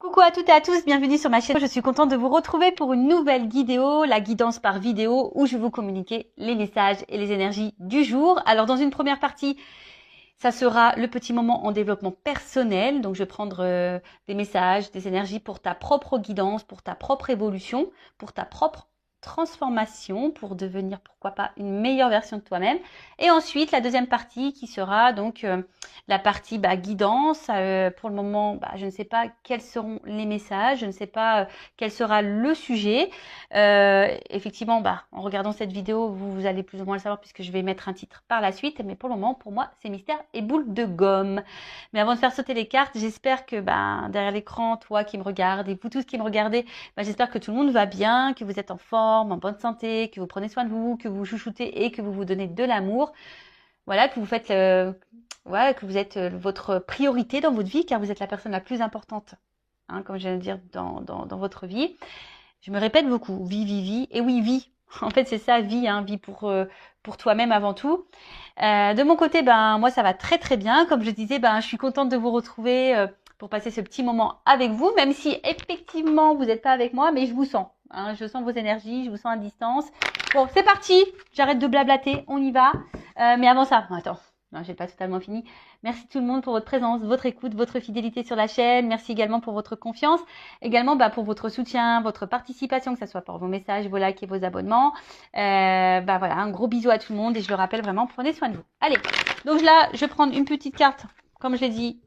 Coucou à toutes et à tous, bienvenue sur ma chaîne. Je suis contente de vous retrouver pour une nouvelle vidéo, la guidance par vidéo, où je vais vous communiquer les messages et les énergies du jour. Alors dans une première partie, ça sera le petit moment en développement personnel. Donc je vais prendre des messages, des énergies pour ta propre guidance, pour ta propre évolution, pour ta propre transformation, pour devenir pourquoi pas une meilleure version de toi-même. Et ensuite la deuxième partie qui sera donc la partie guidance. Pour le moment, je ne sais pas quels seront les messages, je ne sais pas quel sera le sujet. Effectivement, en regardant cette vidéo, vous allez plus ou moins le savoir puisque je vais mettre un titre par la suite. Mais pour le moment, pour moi, c'est mystère et boule de gomme. Mais avant de faire sauter les cartes, j'espère que derrière l'écran, toi qui me regardes et vous tous qui me regardez, j'espère que tout le monde va bien, que vous êtes en forme, en bonne santé, que vous prenez soin de vous, que vous chouchoutez et que vous vous donnez de l'amour. Voilà, que vous faites que vous êtes votre priorité dans votre vie, car vous êtes la personne la plus importante, comme je viens de dire, dans votre vie. Je me répète beaucoup, vie, et oui, vie. En fait, c'est ça, vie, vie pour toi-même avant tout. De mon côté, moi, ça va très très bien. Comme je disais, je suis contente de vous retrouver pour passer ce petit moment avec vous, même si effectivement, vous n'êtes pas avec moi, mais je vous sens. Je sens vos énergies, je vous sens à distance. Bon, c'est parti. J'arrête de blablater, on y va. Mais avant ça, attends. Non, j'ai pas totalement fini. Merci tout le monde pour votre présence, votre écoute, votre fidélité sur la chaîne. Merci également pour votre confiance. Également pour votre soutien, votre participation, que ce soit par vos messages, vos likes et vos abonnements. Voilà, un gros bisou à tout le monde et je le rappelle vraiment, prenez soin de vous. Allez, donc là, je vais prendre une petite carte, comme je l'ai dit,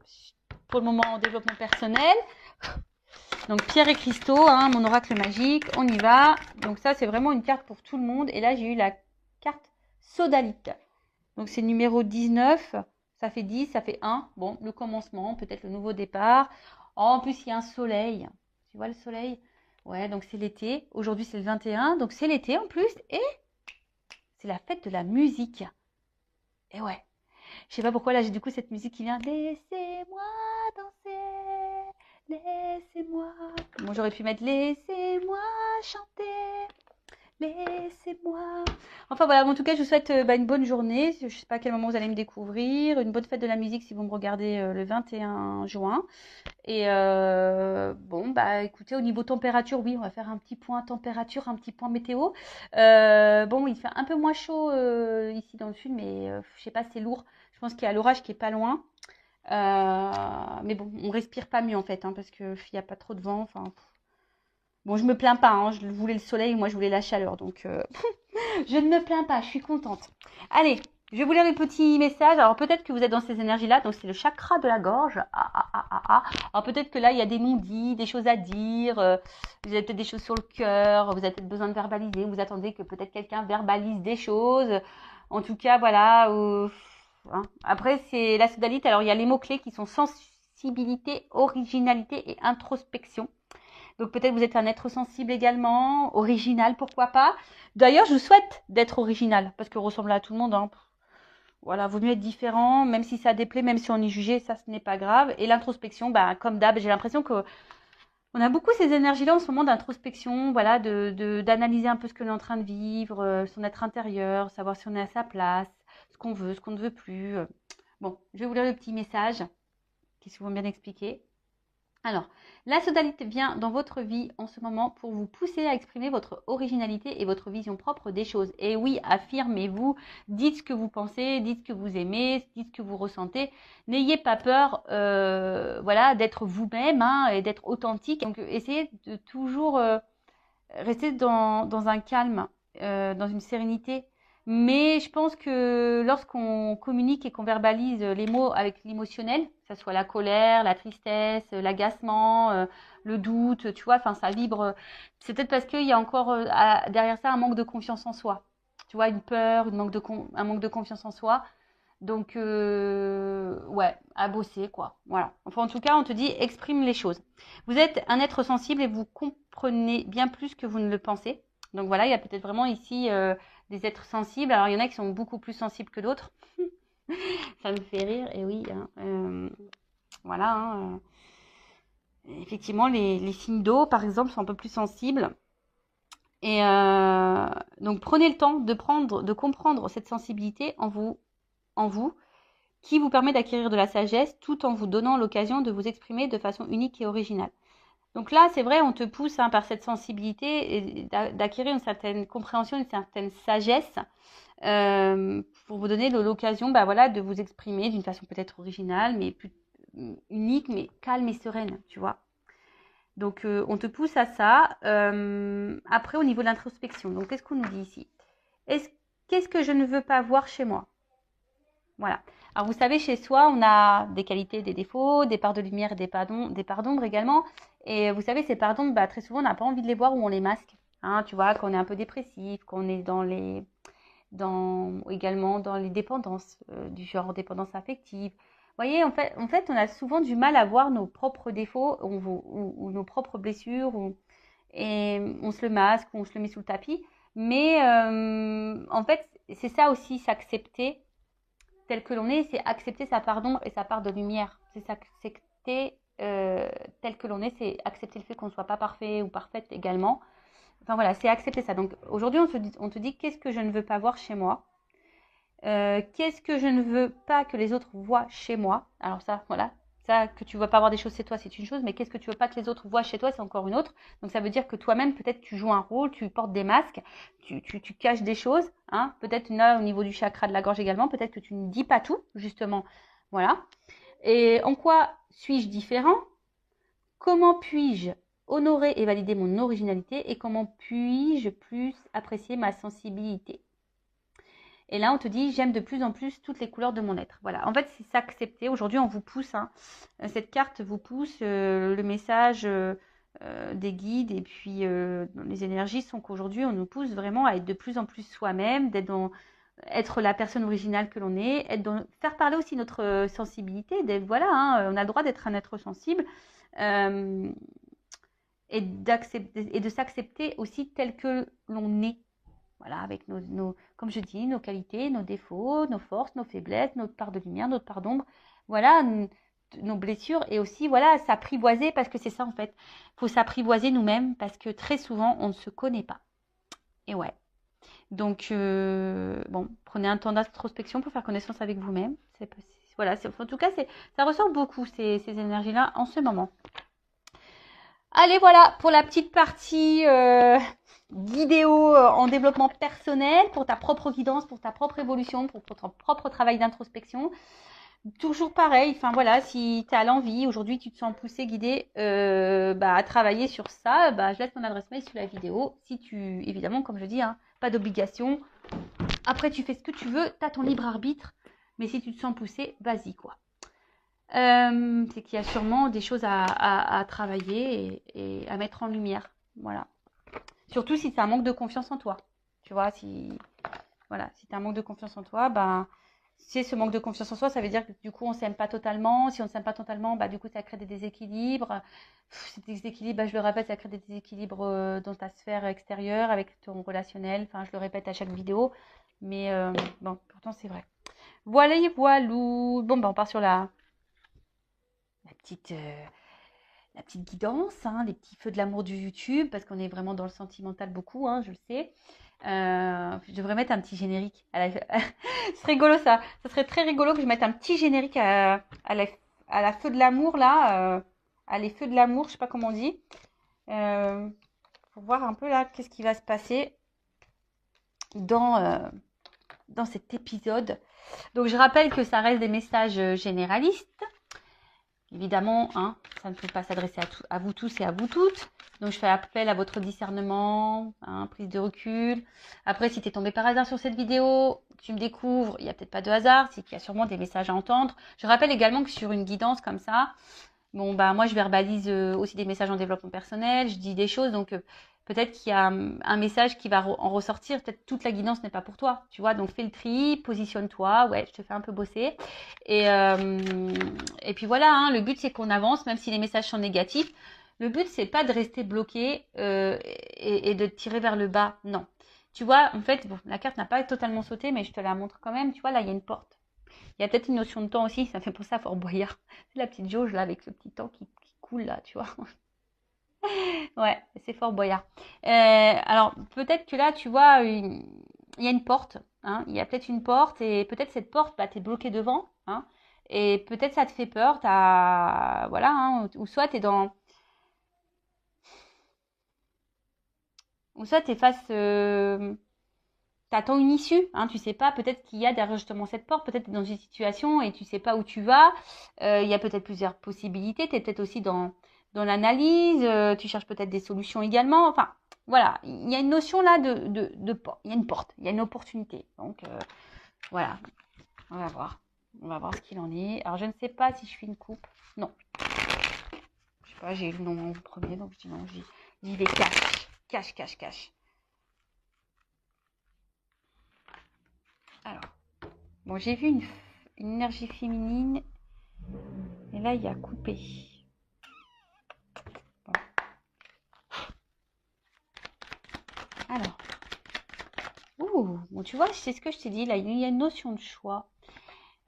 pour le moment en développement personnel. Donc Pierre et cristaux, mon oracle magique, on y va. Donc ça, c'est vraiment une carte pour tout le monde. Et là, j'ai eu la carte sodalite. Donc c'est numéro 19, ça fait 10, ça fait 1. Bon, le commencement, peut-être le nouveau départ. Oh, en plus, il y a un soleil. Tu vois le soleil? Ouais, donc c'est l'été. Aujourd'hui, c'est le 21, donc c'est l'été en plus. Et c'est la fête de la musique. Et ouais, je sais pas pourquoi là, j'ai du coup cette musique qui vient. Laissez-moi danser, laissez-moi. Moi, j'aurais pu mettre laissez-moi chanter. Laissez-moi. Enfin voilà, en tout cas, je vous souhaite une bonne journée. Je ne sais pas à quel moment vous allez me découvrir. Une bonne fête de la musique si vous me regardez le 21 juin. Et écoutez, au niveau température, oui, on va faire un petit point température, un petit point météo. Il fait un peu moins chaud ici dans le sud, mais je sais pas, c'est lourd. Je pense qu'il y a l'orage qui est pas loin. Mais bon, on respire pas mieux en fait, parce qu'il n'y a pas trop de vent. Enfin. Bon, je me plains pas, je voulais le soleil, moi je voulais la chaleur, donc je ne me plains pas, je suis contente. Allez, je vais vous lire les petits messages. Alors peut-être que vous êtes dans ces énergies-là, donc c'est le chakra de la gorge. Alors peut-être que là, il y a des non-dits, des choses à dire, vous avez peut-être des choses sur le cœur, vous avez peut-être besoin de verbaliser, vous attendez que peut-être quelqu'un verbalise des choses. En tout cas, voilà. Après, c'est la sodalite, alors il y a les mots-clés qui sont sensibilité, originalité et introspection. Donc peut-être vous êtes un être sensible également, original, pourquoi pas. D'ailleurs, je vous souhaite d'être original, parce que ressembler à tout le monde, voilà, vaut mieux être différent, même si ça déplaît, même si on est jugé, ça ce n'est pas grave. Et l'introspection, comme d'hab, j'ai l'impression que on a beaucoup ces énergies-là en ce moment d'introspection, voilà, d'analyser un peu ce que l'on est en train de vivre, son être intérieur, savoir si on est à sa place, ce qu'on veut, ce qu'on ne veut plus. Bon, je vais vous lire le petit message qui est souvent bien expliqué. Alors, la sodalite vient dans votre vie en ce moment pour vous pousser à exprimer votre originalité et votre vision propre des choses. Et oui, affirmez-vous, dites ce que vous pensez, dites ce que vous aimez, dites ce que vous ressentez. N'ayez pas peur d'être vous-même et d'être authentique. Donc, essayez de toujours rester dans un calme, dans une sérénité. Mais je pense que lorsqu'on communique et qu'on verbalise les mots avec l'émotionnel, que ce soit la colère, la tristesse, l'agacement, le doute, tu vois, ça vibre. C'est peut-être parce qu'il y a encore derrière ça un manque de confiance en soi. Tu vois, une peur, un manque de confiance en soi. Donc, à bosser, quoi. Voilà. Enfin, en tout cas, on te dit, exprime les choses. Vous êtes un être sensible et vous comprenez bien plus que vous ne le pensez. Donc voilà, il y a peut-être vraiment ici des êtres sensibles. Alors, il y en a qui sont beaucoup plus sensibles que d'autres. Ça me fait rire, et oui. Voilà. Effectivement, les signes d'eau, par exemple, sont un peu plus sensibles. Et donc, prenez le temps de comprendre cette sensibilité en vous, qui vous permet d'acquérir de la sagesse tout en vous donnant l'occasion de vous exprimer de façon unique et originale. Donc là, c'est vrai, on te pousse par cette sensibilité d'acquérir une certaine compréhension, une certaine sagesse pour vous donner l'occasion voilà, de vous exprimer d'une façon peut-être originale, mais plus unique, mais calme et sereine, tu vois. Donc, on te pousse à ça. Après, au niveau de l'introspection, donc qu'est-ce qu'on nous dit ici? Qu'est-ce que je ne veux pas voir chez moi? Voilà. Alors, vous savez, chez soi, on a des qualités, des défauts, des parts de lumière et des parts d'ombre également. Et vous savez, ces parts d'ombre, très souvent, on n'a pas envie de les voir ou on les masque. Hein, tu vois, quand on est un peu dépressif, quand on est également dans les dépendances, du genre dépendance affective. Vous voyez, en fait, on a souvent du mal à voir nos propres défauts ou nos propres blessures, et on se le masque ou on se le met sous le tapis. Mais en fait, c'est ça aussi, s'accepter tel que l'on est, c'est accepter sa part d'ombre et sa part de lumière. C'est s'accepter tel que l'on est, c'est accepter le fait qu'on ne soit pas parfait ou parfaite également. Enfin voilà, c'est accepter ça. Donc aujourd'hui, on te dit qu'est-ce que je ne veux pas voir chez moi, qu'est-ce que je ne veux pas que les autres voient chez moi. Alors ça, voilà, ça que tu ne veux pas voir des choses chez toi, c'est une chose, mais qu'est-ce que tu veux pas que les autres voient chez toi, c'est encore une autre. Donc ça veut dire que toi-même, peut-être tu joues un rôle, tu portes des masques, tu caches des choses, hein. Peut-être là au niveau du chakra de la gorge également, peut-être que tu ne dis pas tout, justement. Voilà. Et en quoi suis-je différent? Comment puis-je honorer et valider mon originalité et comment puis-je plus apprécier ma sensibilité? Et là, on te dit, j'aime de plus en plus toutes les couleurs de mon être. Voilà, en fait, c'est s'accepter. Aujourd'hui, on vous pousse, hein. Cette carte vous pousse, le message des guides et puis les énergies sont qu'aujourd'hui, on nous pousse vraiment à être de plus en plus soi-même, être la personne originale que l'on est, faire parler aussi notre sensibilité. Voilà, hein, on a le droit d'être un être sensible. Et de s'accepter aussi tel que l'on est. Voilà, avec comme je dis, nos qualités, nos défauts, nos forces, nos faiblesses, notre part de lumière, notre part d'ombre. Voilà, nos blessures et aussi, voilà, s'apprivoiser parce que c'est ça en fait. Il faut s'apprivoiser nous-mêmes parce que très souvent, on ne se connaît pas. Et ouais. Donc, bon, prenez un temps d'introspection pour faire connaissance avec vous-même. Voilà, en tout cas, ça ressort beaucoup ces énergies-là en ce moment. Allez, voilà pour la petite partie vidéo en développement personnel, pour ta propre guidance, pour ta propre évolution, pour ton propre travail d'introspection. Toujours pareil, enfin voilà, si tu as l'envie, aujourd'hui tu te sens poussé, guidé à travailler sur ça, je laisse mon adresse mail sous la vidéo. Si évidemment, comme je dis, hein, pas d'obligation. Après, tu fais ce que tu veux, tu as ton libre arbitre, mais si tu te sens poussé, vas-y quoi. C'est qu'il y a sûrement des choses à travailler et à mettre en lumière. Voilà. Surtout si tu as un manque de confiance en toi. Tu vois, si tu as un manque de confiance en toi, c'est ce manque de confiance en soi, ça veut dire que du coup, on ne s'aime pas totalement. Si on ne s'aime pas totalement, du coup, ça crée des déséquilibres. Ces déséquilibres, je le répète, ça crée des déséquilibres dans ta sphère extérieure, avec ton relationnel. Enfin, je le répète à chaque vidéo. Mais bon, pourtant, c'est vrai. Voilà, voilou. Bon, on part sur la petite guidance, hein, les petits feux de l'amour du YouTube, parce qu'on est vraiment dans le sentimental beaucoup, hein, je le sais. Je devrais mettre un petit générique. C'est rigolo ça. Ça serait très rigolo que je mette un petit générique à la feu de l'amour là. À les feux de l'amour, je sais pas comment on dit. Pour voir un peu là qu'est-ce qui va se passer dans cet épisode. Donc je rappelle que ça reste des messages généralistes. Évidemment, hein, ça ne peut pas s'adresser à vous tous et à vous toutes. Donc, je fais appel à votre discernement, hein, prise de recul. Après, si tu es tombé par hasard sur cette vidéo, tu me découvres, il n'y a peut-être pas de hasard, c'est qu'il y a sûrement des messages à entendre. Je rappelle également que sur une guidance comme ça, bon, moi, je verbalise aussi des messages en développement personnel, je dis des choses, donc peut-être qu'il y a un message qui va en ressortir. Peut-être toute la guidance n'est pas pour toi, tu vois. Donc, fais le tri, positionne-toi. Ouais, je te fais un peu bosser. Et puis voilà, hein, le but, c'est qu'on avance, même si les messages sont négatifs. Le but, c'est pas de rester bloqué et de tirer vers le bas. Non. Tu vois, en fait, bon, la carte n'a pas totalement sauté, mais je te la montre quand même. Tu vois, là, il y a une porte. Il y a peut-être une notion de temps aussi. Ça fait pour ça Fort Boyard. C'est la petite jauge, là, avec le petit temps qui coule, là, tu vois. Ouais, c'est Fort Boyard. Alors, peut-être que là, tu vois, il y a une porte. Hein, il y a peut-être une porte et peut-être cette porte, t'es bloqué devant. Hein, et peut-être ça te fait peur. Voilà, hein, ou soit t'es dans... ou soit tu es face, t'attends une issue, hein, tu sais pas, peut-être qu'il y a derrière justement cette porte, peut-être tu es dans une situation et tu sais pas où tu vas, il y a peut-être plusieurs possibilités, tu es peut-être aussi dans l'analyse, tu cherches peut-être des solutions également, enfin, voilà, il y a une notion là de porte, il y a une porte, il y a une opportunité, donc voilà, on va voir ce qu'il en est. Alors je ne sais pas si je fais une coupe, non, je sais pas, j'ai eu le nom en premier, donc je dis non, j'y vais cache. Alors, bon, j'ai vu une énergie féminine, et là, il y a coupé. Bon. Alors, bon, tu vois, c'est ce que je t'ai dit, là, il y a une notion de choix.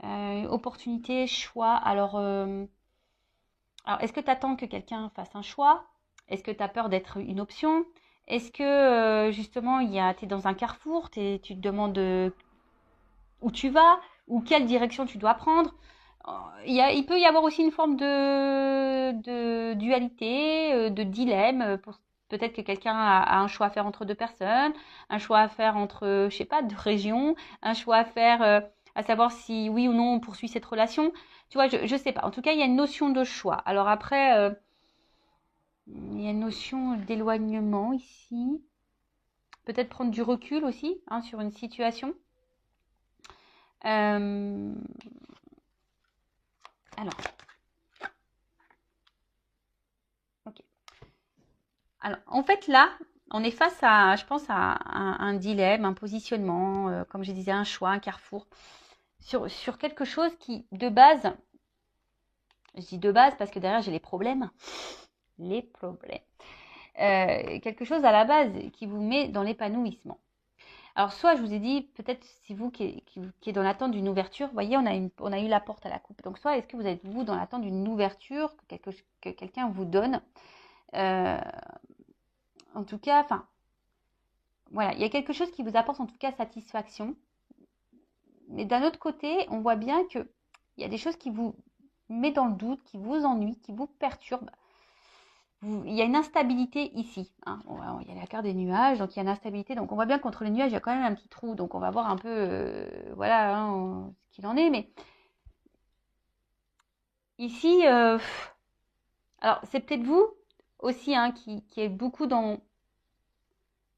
Opportunité, choix. Alors est-ce que tu attends que quelqu'un fasse un choix? Est-ce que tu as peur d'être une option? Est-ce que, justement, tu es dans un carrefour, tu te demandes où tu vas, ou quelle direction tu dois prendre? Il peut y avoir aussi une forme de dualité, de dilemme. Peut-être que quelqu'un a un choix à faire entre deux personnes, un choix à faire entre, je sais pas, deux régions, un choix à faire, à savoir si oui ou non on poursuit cette relation. Tu vois, je sais pas. En tout cas, il y a une notion de choix. Alors après, il y a une notion d'éloignement ici. Peut-être prendre du recul aussi, hein, sur une situation. Alors, ok. Alors, en fait, là, on est face à, je pense, à un dilemme, un positionnement, comme je disais, un choix, un carrefour, sur quelque chose qui, de base, je dis de base parce que derrière, j'ai les problèmes. Les problèmes. Quelque chose à la base qui vous met dans l'épanouissement. Alors, soit, je vous ai dit, peut-être c'est vous qui est dans l'attente d'une ouverture. Vous voyez, on a eu la porte à la coupe. Donc, soit est-ce que vous êtes, vous, dans l'attente d'une ouverture que quelqu'un vous donne. En tout cas, enfin, voilà, il y a quelque chose qui vous apporte en tout cas satisfaction. Mais d'un autre côté, on voit bien qu'il y a des choses qui vous mettent dans le doute, qui vous ennuient, qui vous perturbent. Il y a une instabilité ici. Hein. Il y a la carte des nuages, donc il y a une instabilité. Donc on voit bien qu'entre les nuages, il y a quand même un petit trou. Donc on va voir un peu voilà, hein, ce qu'il en est. Mais ici, alors c'est peut-être vous aussi hein, qui est beaucoup dans...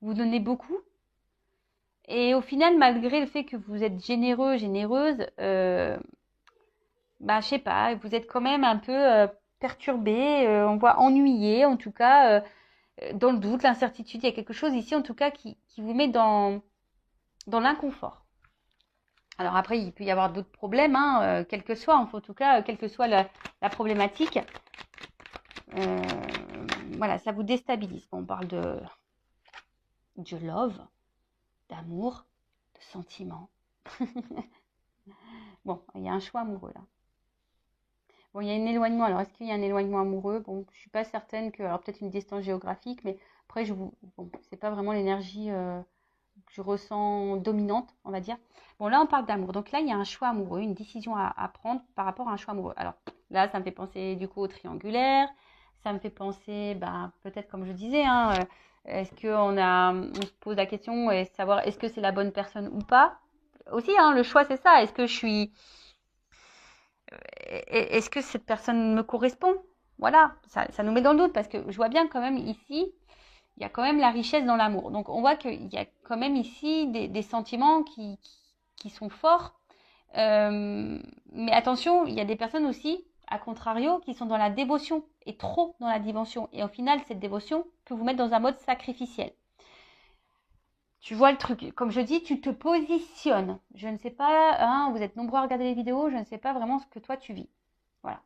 Vous donnez beaucoup. Et au final, malgré le fait que vous êtes généreux, généreuse, bah, je sais pas, vous êtes quand même un peu perturbé, on voit ennuyé, en tout cas, dans le doute, l'incertitude. Il y a quelque chose ici, en tout cas, qui vous met dans l'inconfort. Alors après, il peut y avoir d'autres problèmes, hein, quel que soit, en tout cas, quelle que soit la problématique. Voilà, ça vous déstabilise. Bon, on parle de love, d'amour, de sentiment. Bon, il y a un choix amoureux là. Bon, il y a un éloignement. Alors, est-ce qu'il y a un éloignement amoureux? Bon, je suis pas certaine que... Alors, peut-être une distance géographique, mais après, bon, c'est pas vraiment l'énergie que je ressens dominante, on va dire. Bon, là, on parle d'amour. Donc là, il y a un choix amoureux, une décision à prendre par rapport à un choix amoureux. Alors, là, ça me fait penser, du coup, au triangulaire. Ça me fait penser, ben, peut-être, comme je disais, hein, est-ce qu'on se pose la question et savoir est-ce que c'est la bonne personne ou pas? Aussi, hein, le choix, c'est ça. Est-ce que cette personne me correspond? Voilà, ça nous met dans le doute parce que je vois bien quand même ici, il y a quand même la richesse dans l'amour. Donc on voit qu'il y a quand même ici des sentiments qui sont forts. Mais attention, il y a des personnes aussi, à contrario, qui sont dans la dévotion et trop dans la dimension. Et au final, cette dévotion peut vous mettre dans un mode sacrificiel. Tu vois le truc, comme je dis, tu te positionnes. Je ne sais pas, hein, vous êtes nombreux à regarder les vidéos, je ne sais pas vraiment ce que toi tu vis. Voilà.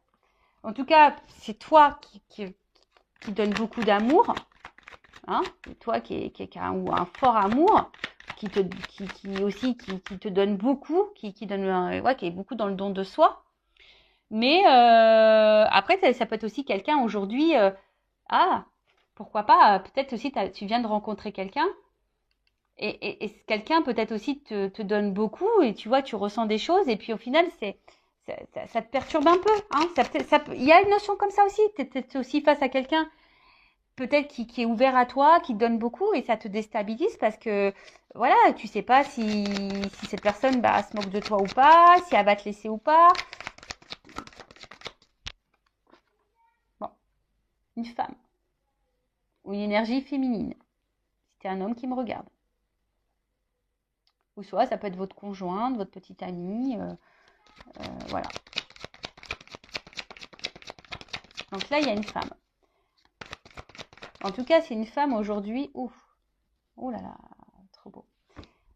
En tout cas, c'est toi qui donne beaucoup d'amour, hein, toi qui a un fort amour, qui aussi te donne beaucoup, qui donne, ouais, qui est beaucoup dans le don de soi. Mais après, ça peut être aussi quelqu'un aujourd'hui, pourquoi pas, peut-être aussi tu viens de rencontrer quelqu'un. Et quelqu'un peut-être aussi te donne beaucoup et tu vois, tu ressens des choses et puis au final, ça te perturbe un peu. Hein, il y a une notion comme ça aussi. Tu es aussi face à quelqu'un peut-être qui est ouvert à toi, qui te donne beaucoup et ça te déstabilise parce que voilà, tu sais pas si cette personne se moque de toi ou pas, si elle va te laisser ou pas. Bon, une femme ou une énergie féminine. Si t'es un homme qui me regarde. Ou soit ça peut être votre conjointe, votre petite amie, voilà. Donc là, il y a une femme. En tout cas, c'est une femme aujourd'hui. Ouf, oh là là, trop beau.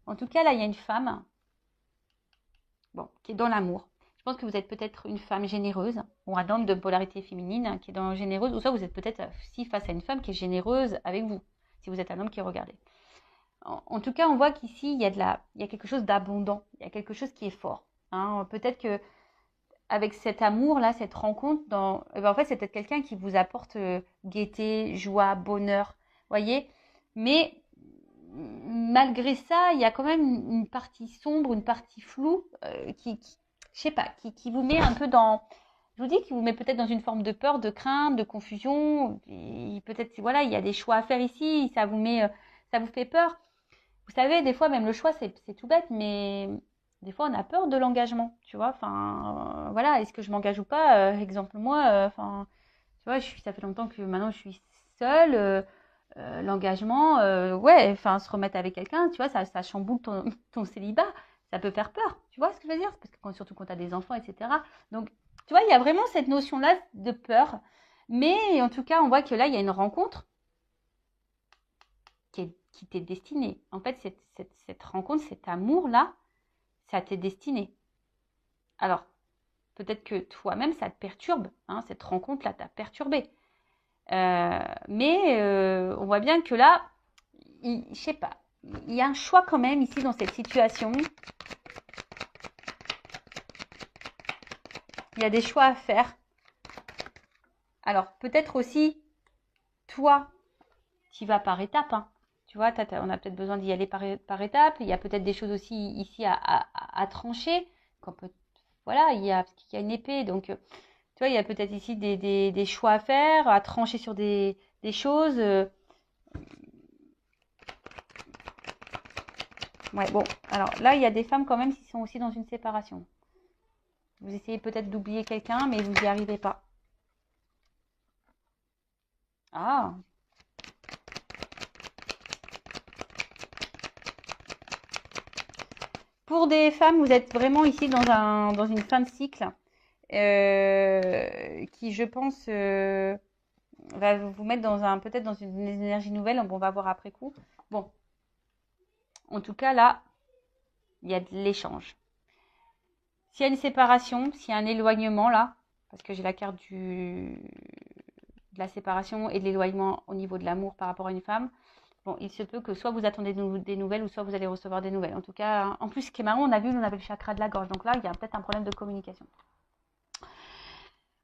En tout cas, là, il y a une femme, bon, qui est dans l'amour. Je pense que vous êtes peut-être une femme généreuse, ou un homme de polarité féminine qui est dans généreuse, ou soit vous êtes peut-être aussi face à une femme qui est généreuse avec vous, si vous êtes un homme qui est regardé. En tout cas, on voit qu'ici, il y a quelque chose d'abondant, il y a quelque chose qui est fort. Hein. Peut-être que avec cet amour-là, cette rencontre, en fait, c'est peut-être quelqu'un qui vous apporte gaieté, joie, bonheur, voyez. Mais malgré ça, il y a quand même une partie sombre, une partie floue je sais pas, qui vous met un peu dans, je vous dis, qui vous met peut-être dans une forme de peur, de crainte, de confusion. Peut-être, voilà, il y a des choix à faire ici, ça vous fait peur. Vous savez, des fois, même le choix, c'est tout bête, mais des fois, on a peur de l'engagement, tu vois. Enfin, voilà, est-ce que je m'engage ou pas Exemple, moi, enfin, tu vois, ça fait longtemps que maintenant je suis seule. L'engagement, ouais, enfin, se remettre avec quelqu'un, tu vois, ça chamboule ton célibat. Ça peut faire peur, tu vois ce que je veux dire? Parce que surtout quand tu as des enfants, etc. Donc, tu vois, il y a vraiment cette notion-là de peur. Mais en tout cas, on voit que là, il y a une rencontre qui t'est destinée. En fait, cette rencontre, cet amour-là, ça t'est destiné. Alors, peut-être que toi-même, ça te perturbe. Hein, cette rencontre-là t'a perturbé. Mais on voit bien que là, je sais pas, il y a un choix quand même ici dans cette situation. Il y a des choix à faire. Alors, peut-être aussi, toi, tu vas par étapes. Hein. Tu vois, on a peut-être besoin d'y aller par étapes. Il y a peut-être des choses aussi ici à trancher. Voilà, il y a une épée. Donc, tu vois, il y a peut-être ici des choix à faire, à trancher sur des choses. Ouais, bon, alors là, il y a des femmes quand même qui sont aussi dans une séparation. Vous essayez peut-être d'oublier quelqu'un, mais vous n'y arrivez pas. Ah. Pour des femmes, vous êtes vraiment ici dans une fin de cycle qui, je pense, va vous mettre peut-être dans une énergie nouvelle. Bon, on va voir après coup. Bon, en tout cas, là, il y a de l'échange. S'il y a une séparation, s'il y a un éloignement, là, parce que j'ai la carte de la séparation et de l'éloignement au niveau de l'amour par rapport à une femme, bon, il se peut que soit vous attendez des nouvelles ou soit vous allez recevoir des nouvelles. En tout cas, en plus, ce qui est marrant, on avait le chakra de la gorge. Donc là, il y a peut-être un problème de communication.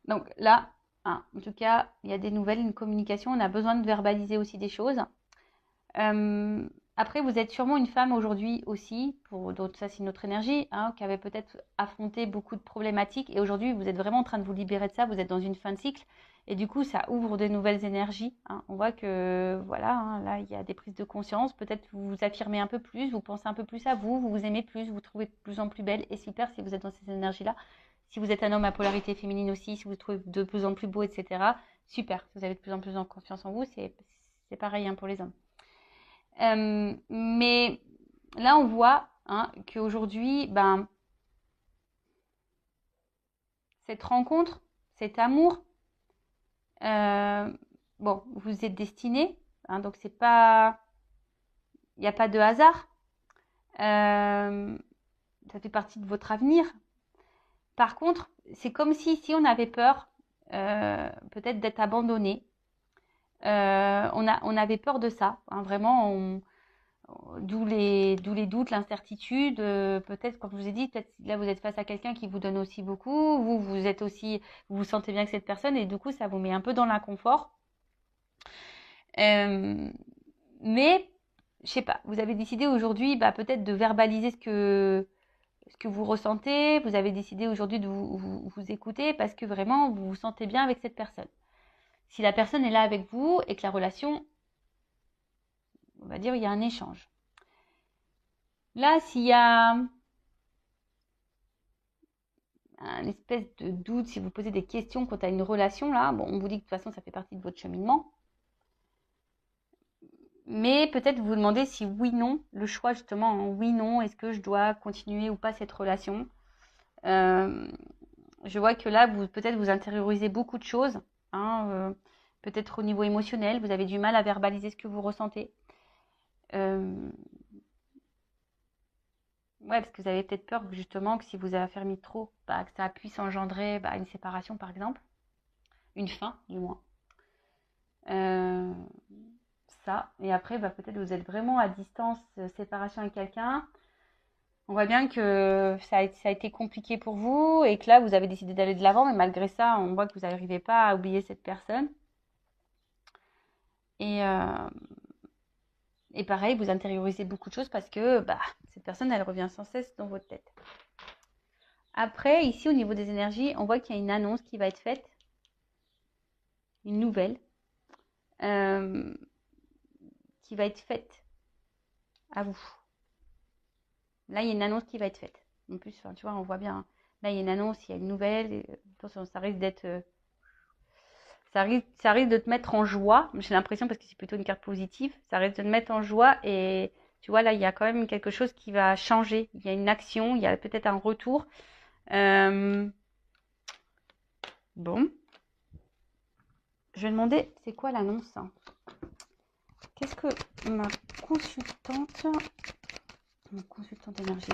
Donc là, en tout cas, il y a des nouvelles, une communication. On a besoin de verbaliser aussi des choses. Après, vous êtes sûrement une femme aujourd'hui aussi, pour d'autres, ça c'est une autre énergie, hein, qui avait peut-être affronté beaucoup de problématiques. Et aujourd'hui, vous êtes vraiment en train de vous libérer de ça. Vous êtes dans une fin de cycle. Et du coup, ça ouvre de nouvelles énergies. Hein. On voit que, voilà, hein, là, il y a des prises de conscience. Peut-être vous vous affirmez un peu plus, vous pensez un peu plus à vous, vous vous aimez plus, vous vous trouvez de plus en plus belle. Et super si vous êtes dans ces énergies-là. Si vous êtes un homme à polarité féminine aussi, si vous vous trouvez de plus en plus beau, etc. Super, vous avez de plus en plus en confiance en vous. C'est pareil hein, pour les hommes. Mais là, on voit hein, qu'aujourd'hui, cette rencontre, cet amour, bon, vous êtes destinés, hein, donc c'est pas, il n'y a pas de hasard. Ça fait partie de votre avenir. Par contre, c'est comme si on avait peur, peut-être d'être abandonné. On avait peur de ça, hein, vraiment. D'où les doutes, l'incertitude. Peut-être, comme je vous ai dit, peut-être là vous êtes face à quelqu'un qui vous donne aussi beaucoup. Vous vous sentez bien avec cette personne et du coup ça vous met un peu dans l'inconfort. Mais je sais pas, vous avez décidé aujourd'hui peut-être de verbaliser ce que vous ressentez. Vous avez décidé aujourd'hui de vous écouter parce que vraiment vous vous sentez bien avec cette personne. si la personne est là avec vous et que la relation, on va dire, il y a un échange. Là, s'il y a un espèce de doute, si vous posez des questions quant à une relation, là, bon, on vous dit que de toute façon, ça fait partie de votre cheminement. Mais peut-être vous demandez si oui, non, le choix justement, en oui, non, est-ce que je dois continuer ou pas cette relation. Je vois que là, peut-être vous intériorisez beaucoup de choses, hein, peut-être au niveau émotionnel, vous avez du mal à verbaliser ce que vous ressentez. Ouais, parce que vous avez peut-être peur justement que si vous affermissez trop, que ça puisse engendrer une séparation par exemple, une fin du moins. Ça, et après peut-être vous êtes vraiment à distance, séparation avec quelqu'un. On voit bien que ça a été compliqué pour vous et que là vous avez décidé d'aller de l'avant, mais malgré ça on voit que vous n'arrivez pas à oublier cette personne. Et pareil, vous intériorisez beaucoup de choses parce que cette personne elle revient sans cesse dans votre tête. Après, ici au niveau des énergies, on voit qu'il y a une annonce qui va être faite, une nouvelle, qui va être faite à vous. Là, il y a une annonce qui va être faite. En plus, tu vois, on voit bien. Hein. Là, il y a une annonce, il y a une nouvelle. Attention, ça risque d'être... ça risque de te mettre en joie. J'ai l'impression, parce que c'est plutôt une carte positive, ça risque de te mettre en joie. Et tu vois, là, il y a quand même quelque chose qui va changer. Il y a une action, il y a peut-être un retour. Bon. Je vais demander, c'est quoi l'annonce hein. Qu'est-ce que ma consultante énergie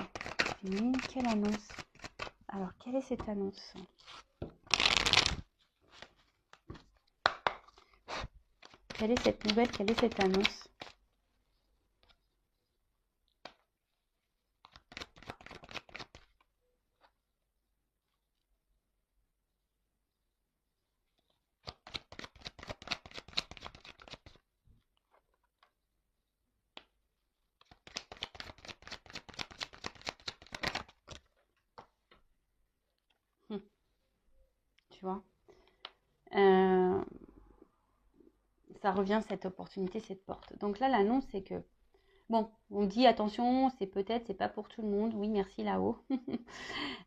féminine, quelle annonce? Alors, quelle est cette annonce? Quelle est cette nouvelle? Quelle est cette annonce? Tu vois ça revient cette opportunité, cette porte. Donc là, l'annonce, c'est que, bon, on dit attention, c'est pas pour tout le monde. Oui, merci là-haut.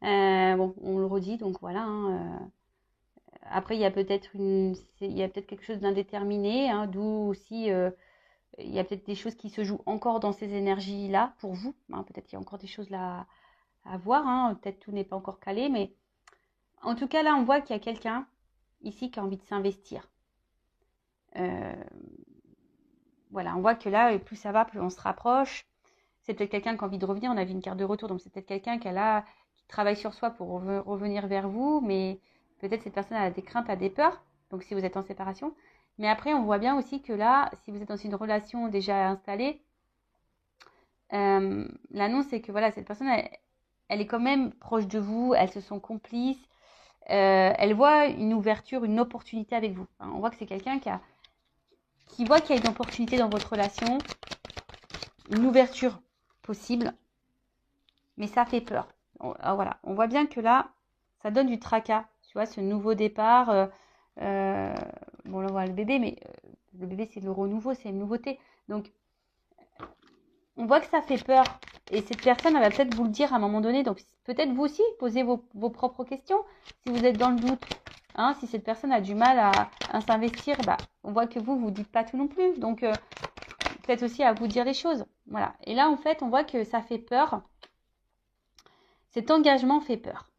Bon, on le redit, donc voilà. Hein, après, il y a peut-être quelque chose d'indéterminé, hein, d'où aussi, il y a peut-être des choses qui se jouent encore dans ces énergies-là pour vous. Hein, peut-être qu'il y a encore des choses là à voir. Hein, peut-être tout n'est pas encore calé, mais en tout cas, là, on voit qu'il y a quelqu'un ici qui a envie de s'investir. Voilà, on voit que là, plus ça va, plus on se rapproche. C'est peut-être quelqu'un qui a envie de revenir. On a vu une carte de retour, donc c'est peut-être quelqu'un qui travaille sur soi pour revenir vers vous, mais peut-être cette personne a des craintes, a des peurs, donc si vous êtes en séparation. Mais après, on voit bien aussi que là, si vous êtes dans une relation déjà installée, l'annonce, c'est que voilà, cette personne, elle est quand même proche de vous, elles se sont complices, elle voit une ouverture, une opportunité avec vous. Hein, on voit que c'est quelqu'un qui voit qu'il y a une opportunité dans votre relation, une ouverture possible, mais ça fait peur. Voilà, on voit bien que là, ça donne du tracas, tu vois, ce nouveau départ. Bon, là, on voit le bébé, mais le bébé, c'est le renouveau, c'est une nouveauté. Donc, on voit que ça fait peur. Et cette personne, elle va peut-être vous le dire à un moment donné. Donc, peut-être vous aussi, posez vos propres questions si vous êtes dans le doute. Hein, si cette personne a du mal à s'investir, on voit que vous dites pas tout non plus. Donc, peut-être aussi à vous dire les choses. Voilà. Et là, en fait, on voit que ça fait peur. Cet engagement fait peur.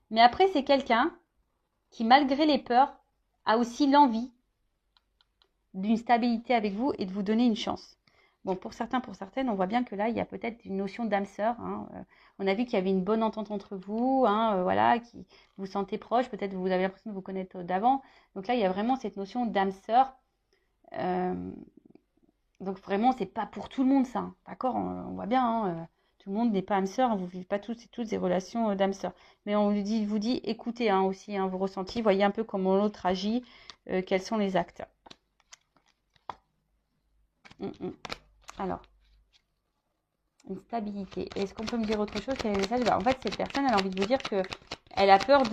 Mais après, c'est quelqu'un qui, malgré les peurs, a aussi l'envie d'une stabilité avec vous et de vous donner une chance. Bon, pour certains, pour certaines, on voit bien que là, il y a peut-être une notion d'âme sœur. Hein. On a vu qu'il y avait une bonne entente entre vous, hein, voilà, qui vous vous sentez proche. Peut-être vous avez l'impression de vous connaître d'avant. Donc là, il y a vraiment cette notion d'âme sœur. Donc vraiment, c'est pas pour tout le monde ça. Hein. D'accord, on voit bien. Hein, tout le monde n'est pas âme sœur. Hein, vous ne vivez pas toutes des relations d'âme sœur. Mais on vous dit, écoutez hein, aussi hein, vos ressentis. Voyez un peu comment l'autre agit. Quels sont les actes. Alors, une stabilité. Est-ce qu'on peut me dire autre chose? Quel est le message? En fait, cette personne, elle a envie de vous dire que elle a peur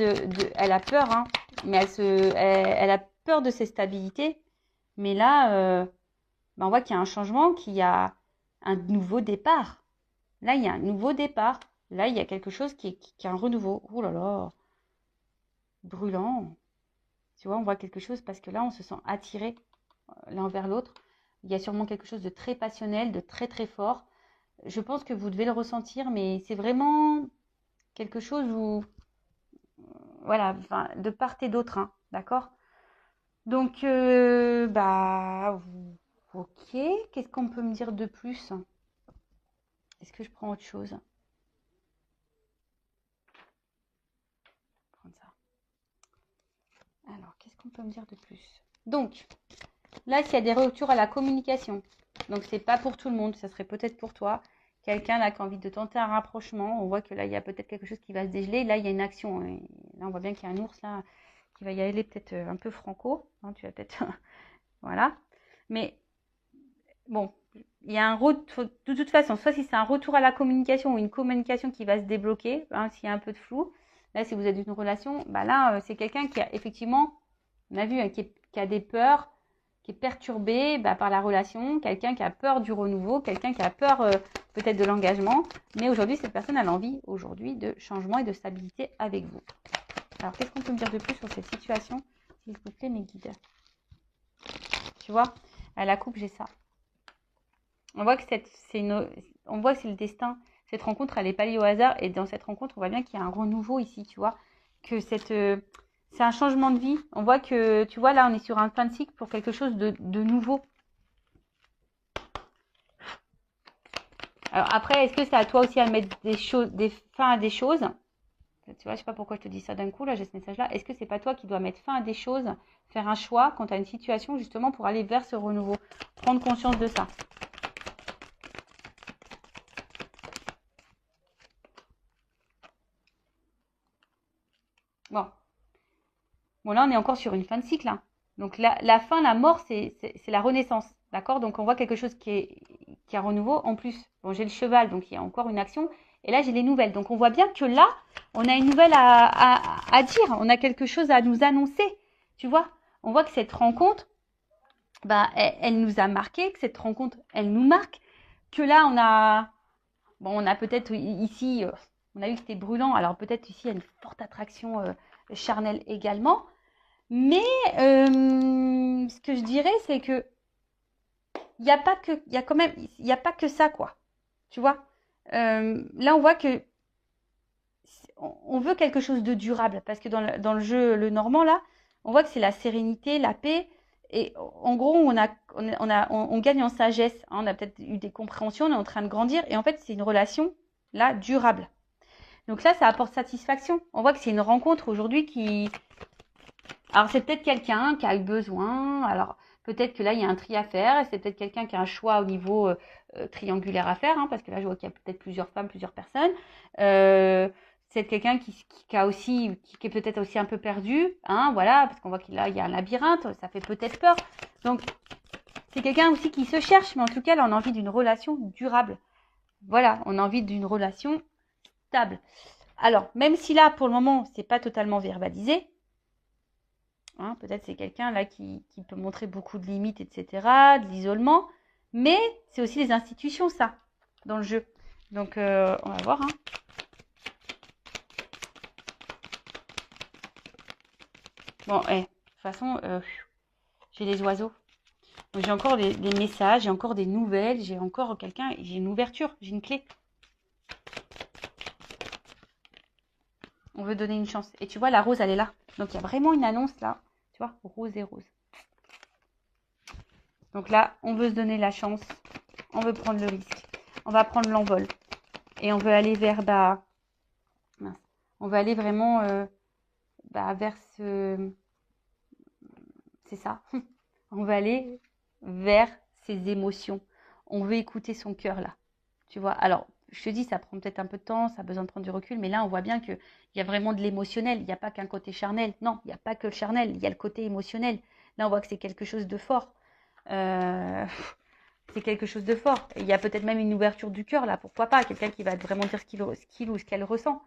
elle a peur, hein, mais elle a peur de ses stabilités. Mais là, on voit qu'il y a un changement, qu'il y a un nouveau départ. Là, il y a un nouveau départ. Là, il y a quelque chose qui est un renouveau. Oh là là, brûlant. Tu vois, on voit quelque chose parce que là, on se sent attiré l'un vers l'autre. Il y a sûrement quelque chose de très passionnel, de très très fort. Je pense que vous devez le ressentir, mais c'est vraiment quelque chose où, voilà, enfin, de part et d'autre, hein, d'accord? Donc, ok. Qu'est-ce qu'on peut me dire de plus? Est-ce que je prends autre chose? Prendre ça. Alors, qu'est-ce qu'on peut me dire de plus? Donc, là, s'il y a des retours à la communication, donc c'est pas pour tout le monde, ça serait peut-être pour toi. Quelqu'un là qui a envie de tenter un rapprochement, on voit que là, il y a peut-être quelque chose qui va se dégeler. Là, il y a une action. Hein. Là, on voit bien qu'il y a un ours là qui va y aller peut-être un peu franco. Hein, tu vas peut-être... voilà. Mais bon, il y a un retour... De toute façon, soit si c'est un retour à la communication ou une communication qui va se débloquer, hein, s'il y a un peu de flou. Là, si vous êtes dans une relation, bah là, c'est quelqu'un qui a effectivement, on a vu, hein, qui a des peurs, qui est perturbé par la relation, quelqu'un qui a peur du renouveau, quelqu'un qui a peur peut-être de l'engagement. Mais aujourd'hui, cette personne a l'envie aujourd'hui de changement et de stabilité avec vous. Alors, qu'est-ce qu'on peut me dire de plus sur cette situation? S'il vous plaît, mes guides. Tu vois, à la coupe, j'ai ça. On voit que on voit que c'est le destin. Cette rencontre, elle n'est pas liée au hasard. Et dans cette rencontre, on voit bien qu'il y a un renouveau ici, tu vois. Que c'est un changement de vie. On voit que, tu vois, là, on est sur un fin de cycle pour quelque chose de nouveau. Alors après, est-ce que c'est à toi aussi à mettre des fins à des choses? Tu vois, je sais pas pourquoi je te dis ça d'un coup, là, j'ai ce message-là. Est-ce que c'est pas toi qui dois mettre fin à des choses, faire un choix quand tu as une situation, justement, pour aller vers ce renouveau? Prendre conscience de ça. Bon. Bon, là, on est encore sur une fin de cycle. Hein. Donc, la fin, la mort, c'est la renaissance. D'accord? Donc, on voit quelque chose qui est un renouveau. En plus, bon, j'ai le cheval, donc il y a encore une action. Et là, j'ai les nouvelles. Donc, on voit bien que là, on a une nouvelle à dire. On a quelque chose à nous annoncer. Tu vois? On voit que cette rencontre, elle nous a marqué, que cette rencontre, elle nous marque. Que là, on a peut-être ici, on a vu que c'était brûlant. Alors, peut-être ici, il y a une forte attraction charnelle également. Mais ce que je dirais, c'est que il n'y a pas que, il y a quand même, il n'y a pas que ça, quoi. Tu vois, là, on voit que on veut quelque chose de durable parce que dans le jeu, le normand, là, on voit que c'est la sérénité, la paix. Et en gros, on gagne en sagesse. Hein, on a peut-être eu des compréhensions, on est en train de grandir. Et en fait, c'est une relation, là, durable. Donc là, ça apporte satisfaction. On voit que c'est une rencontre aujourd'hui qui... Alors, c'est peut-être quelqu'un qui a eu besoin. Alors, peut-être que là, il y a un tri à faire. Et c'est peut-être quelqu'un qui a un choix au niveau triangulaire à faire. Hein, parce que là, je vois qu'il y a peut-être plusieurs femmes, plusieurs personnes. C'est quelqu'un qui est peut-être aussi un peu perdu. Hein, voilà, parce qu'on voit qu'il il y a un labyrinthe. Ça fait peut-être peur. Donc, c'est quelqu'un aussi qui se cherche. Mais en tout cas, là, on a envie d'une relation durable. Voilà, on a envie d'une relation stable. Alors, même si là, pour le moment, c'est pas totalement verbalisé, hein, peut-être c'est quelqu'un là qui peut montrer beaucoup de limites, etc., de l'isolement, mais c'est aussi les institutions, ça, dans le jeu. Donc, on va voir. Hein. Bon, de toute façon, j'ai les oiseaux. J'ai encore des messages, j'ai encore des nouvelles, j'ai encore quelqu'un, j'ai une ouverture, j'ai une clé. On veut donner une chance. Et tu vois, la rose, elle est là. Donc, il y a vraiment une annonce là. Tu vois, rose et rose. Donc là, on veut se donner la chance. On veut prendre le risque. On va prendre l'envol. Et on veut aller vers... mince. On veut aller vraiment vers ce... C'est ça. On veut aller vers ses émotions. On veut écouter son cœur là. Tu vois, alors... Je te dis, ça prend peut-être un peu de temps, ça a besoin de prendre du recul, mais là, on voit bien qu'il y a vraiment de l'émotionnel. Il n'y a pas qu'un côté charnel. Non, il n'y a pas que le charnel, il y a le côté émotionnel. Là, on voit que c'est quelque chose de fort. C'est quelque chose de fort. Et il y a peut-être même une ouverture du cœur, là, pourquoi pas. Quelqu'un qui va vraiment dire ce qu'il ou ce qu'elle ressent.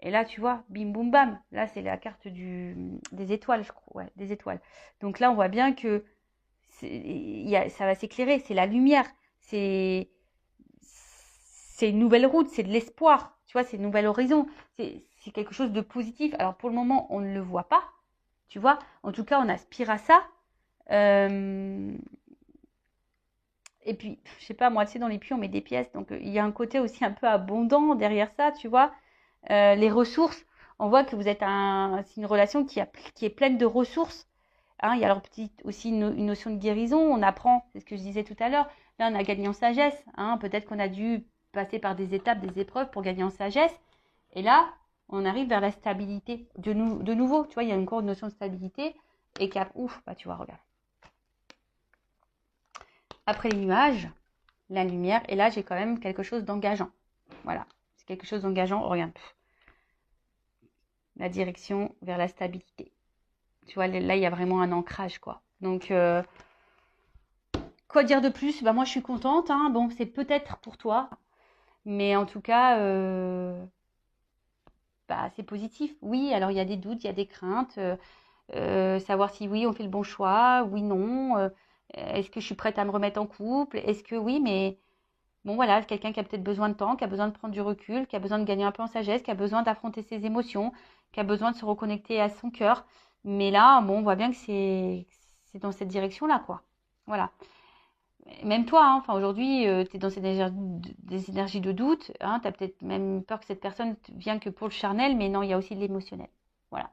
Et là, tu vois, bim, boum, bam. Là, c'est la carte des étoiles, je crois. Ouais, des étoiles. Donc là, on voit bien que ça va s'éclairer. C'est la lumière. C'est une nouvelle route. C'est de l'espoir. Tu vois, c'est un nouvel horizon. C'est quelque chose de positif. Alors, pour le moment, on ne le voit pas. Tu vois, en tout cas, on aspire à ça. Et puis, je sais pas, moi, tu sais, dans les puits, on met des pièces. Donc, il y a un côté aussi un peu abondant derrière ça, tu vois. Les ressources, on voit que vous êtes c'est une relation qui est pleine de ressources. Hein, il y a alors aussi une notion de guérison. On apprend, c'est ce que je disais tout à l'heure. Là, on a gagné en sagesse. Hein, peut-être qu'on a dû passer par des étapes, des épreuves pour gagner en sagesse. Et là, on arrive vers la stabilité. De nouveau, tu vois, il y a encore une notion de stabilité. Et ouf, bah tu vois, regarde. Après les nuages, la lumière. Et là, j'ai quand même quelque chose d'engageant. Voilà, c'est quelque chose d'engageant. Regarde. La direction vers la stabilité. Tu vois, là, il y a vraiment un ancrage, quoi. Donc, quoi dire de plus? Bah, moi, je suis contente. Hein. Bon, c'est peut-être pour toi. Mais en tout cas, bah, c'est positif. Oui, alors il y a des doutes, il y a des craintes. Savoir si oui, on fait le bon choix. Oui, non. Est-ce que je suis prête à me remettre en couple? Est-ce que oui, mais... Bon, voilà, quelqu'un qui a peut-être besoin de temps, qui a besoin de prendre du recul, qui a besoin de gagner un peu en sagesse, qui a besoin d'affronter ses émotions, qui a besoin de se reconnecter à son cœur. Mais là, bon, on voit bien que c'est dans cette direction-là, quoi. Voilà. Même toi, hein, enfin, aujourd'hui, tu es dans des énergies de doute. Hein, tu as peut-être même peur que cette personne vienne que pour le charnel, mais non, il y a aussi de l'émotionnel. Voilà.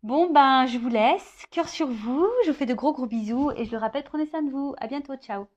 Bon, ben, je vous laisse. Cœur sur vous. Je vous fais de gros bisous. Et je le rappelle, prenez soin de vous. À bientôt. Ciao.